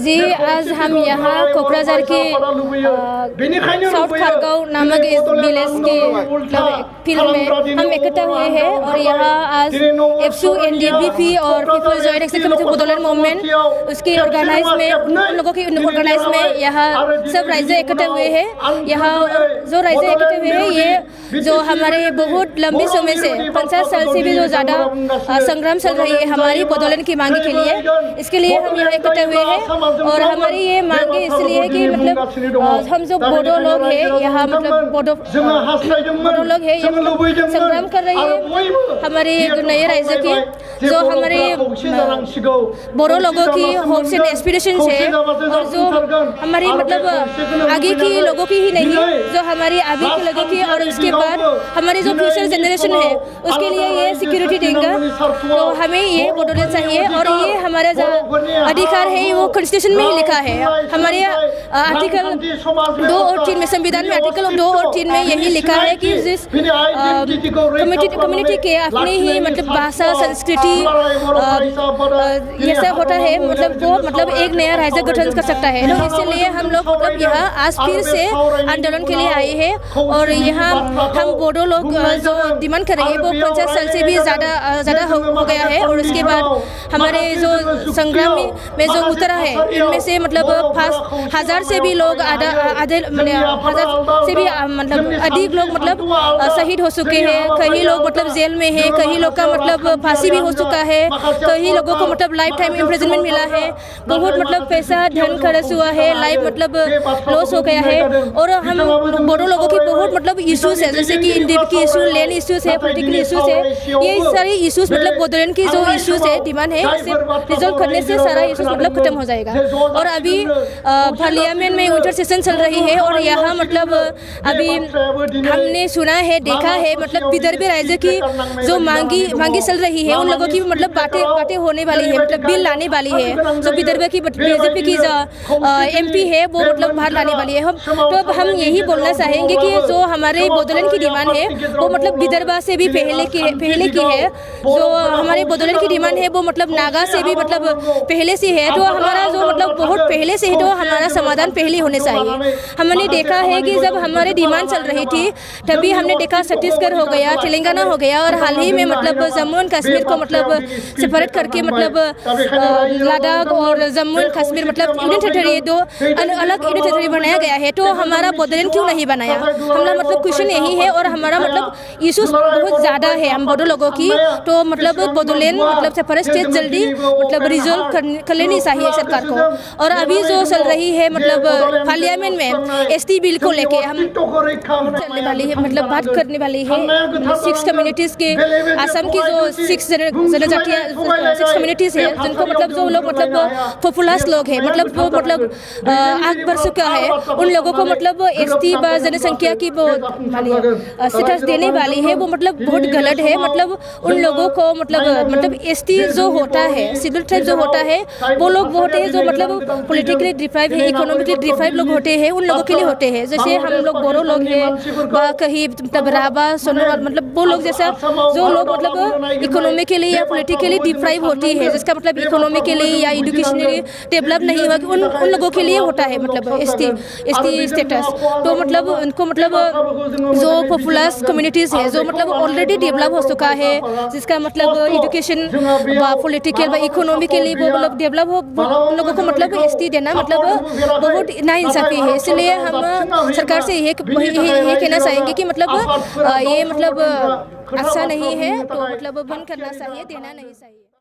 जी, आज हम यहाँ कोकराझार के साउथ खारगांव नामक इस विलेज के फील्ड में हम इकट्ठा हुए हैं और यहाँ आज एफसू एनडीपी और people's joint action committee Bodoland movement उसके ऑर्गेनाइज में उन लोगों के ऑर्गेनाइज में यहाँ सब राइजे इकट्ठे हुए हैं। यहाँ जो राइजे इकट्ठे हुए हैं ये जो हमारे बहुत लंबे समय से 50 साल से भी जो ज़्यादा संग्राम चल रही है हमारी बोडोलैंड की मांग के लिए, इसके लिए हम यहाँ इकट्ठे हुए हैं। और हमारी ये मांगे इसलिए है कि मतलब हम जो बोडो लोग हैं यहाँ मतलब बोडो लोग हैं ये संग्राम कर रही है हमारे नए राज्य की जो हमारे बोडो लोगों की होप्स एंड एस्पिरेशन है और जो हमारी मतलब आगे की लोगों की ही नहीं जो हमारी आगे के लोगों की और उसके बाद हमारी जो फ्यूचर जनरेशन है उसके लिए ये सिक्योरिटी देगा। तो हमें ये बोडोलैंड चाहिए और ये हमारा जो अधिकार है वो कॉन्स्टिट्यूशन में ही लिखा है। हमारे आर्टिकल 2 और 3 में संविधान में आर्टिकल 2 और 3 में यही लिखा है कि जिस कम्युनिटी के अपने ही मतलब भाषा संस्कृति ये सब होता है मतलब वो मतलब एक नया राज्य गठन कर सकता है। तो इसलिए हम लोग मतलब यहाँ आज फिर से आंदोलन के लिए आए हैं और यहाँ हम बोडो लोग जो डिमांड कर रहे हैं वो 50 साल से भी ज़्यादा हो गया है। और उसके बाद हमारे जो संग्राम में जो उतरा है इनमें से मतलब 1000 से भी लोग आधे 1000 से भी मतलब अधिक लोग मतलब शहीद हो चुके हैं। कई लोग मतलब जेल में हैं, कई लोग का मतलब फांसी भी हो चुका है, कई लोगों को मतलब लाइफ टाइम इम्प्रिजनमेंट मिला है, बहुत मतलब पैसा धन खर्च हुआ है, लाइफ मतलब लॉस हो गया है। और हम बोडो लोगों की बहुत मतलब इश्यूज है जैसे कि इंडियन की इशू, लैंड इश्यूज है, पॉलिटिकल इश्यूज है, ये सारी इश्यूज मतलब बोडोलैंड की जो इश्यूज है डिमांड है इसे रिजॉल्व करने से सारा इश्यूज मतलब खत्म हो जाएगा। और अभी पार्लियामेंट में विंटर सेशन चल रही है और यहाँ मतलब अभी हमने सुना है देखा है मतलब विदर्भ राज्य की जो मांगी चल रही है उन लोगों की मतलब बातें होने वाली है, मतलब बिल लाने वाली है। जो विदर्भ की बीजेपी की जो MP है वो मतलब बाहर लाने वाली है। तो अब हम यही बोलना चाहेंगे कि जो हमारे बोडोलैंड की डिमांड है वो मतलब विदर्भ से भी पहले की है। जो हमारे बोडोलैंड की डिमांड है वो मतलब नागा से भी मतलब पहले से है। तो हमारा जो मतलब बहुत पहले से है तो हमारा समाधान पहले होने चाहिए। हमने देखा है कि जब हमारी डिमांड चल रही थी तभी हमने देखा छत्तीसगढ़ हो गया, तेलंगाना हो गया और हाल ही में मतलब जम्मू एंड कश्मीर को मतलब सेपरेट करके मतलब लद्दाख और जम्मू एंड कश्मीर मतलब यूनियन टेरिटरी दो अलग यूनियन टेरिटरी बनाया गया है। तो हमारा बोडोलैंड क्यों नहीं बनाया? हमारा मतलब क्वेश्चन यही है और हमारा मतलब इश्यूज बहुत ज़्यादा है हम बोडो लोगों की। तो मतलब बोडोलैंड मतलब सेपरेट स्टेट जल्दी मतलब रिजोल्व कर लेनी चाहिए सरकार को। और अभी जो चल रही है मतलब पार्लियामेंट में ST बिल को लेके हम चलने वाली है मतलब बात करने वाली है 6 कम्युनिटीज़ के असम की जो 6 जनजातियाँ 6 कम्युनिटीज़ है जिनको मतलब जो लोग मतलब पॉपुलर लोग हैं मतलब वो मतलब आग बढ़ चुका है उन लोगों को मतलब ST जनसंख्या की वो स्टेटस देने वाली है वो मतलब बहुत गलत है। मतलब उन लोगों को मतलब ST जो होता है शेड्यूल ट्राइब जो होता है वो लोग वो होते हैं जो मतलब पॉलिटिकली डिप्राइव है, इकोनॉमिकली डिप्राइव लोग होते हैं, उन लोगों के लिए होते हैं। जैसे हम लोग बोरो लोग हैं कहीं मतलब राबा सोनोवाल मतलब वो लोग जैसा जो लोग मतलब इकोनॉमी के लिए या पॉलिटिकली डिप्राइव होती है जिसका मतलब इकोनॉमी के लिए या एजुकेशनली डेवलप नहीं हुआ उन लोगों के लिए होता है मतलब ST स्टेटस। तो मतलब उनको मतलब जो पॉपुलर कम्युनिटीज़ है जो मतलब ऑलरेडी डेवलप हो चुका है जिसका मतलब एजुकेशन पॉलिटिकल व इकोनॉमी के लिए वो मतलब डेवलप हो उन लोगों को मतलब ST देना मतलब बहुत नाइंसाफी है। इसलिए हम सरकार से ये कहना चाहेंगे कि मतलब ये मतलब अच्छा नहीं है तो मतलब बंद करना चाहिए, देना नहीं चाहिए।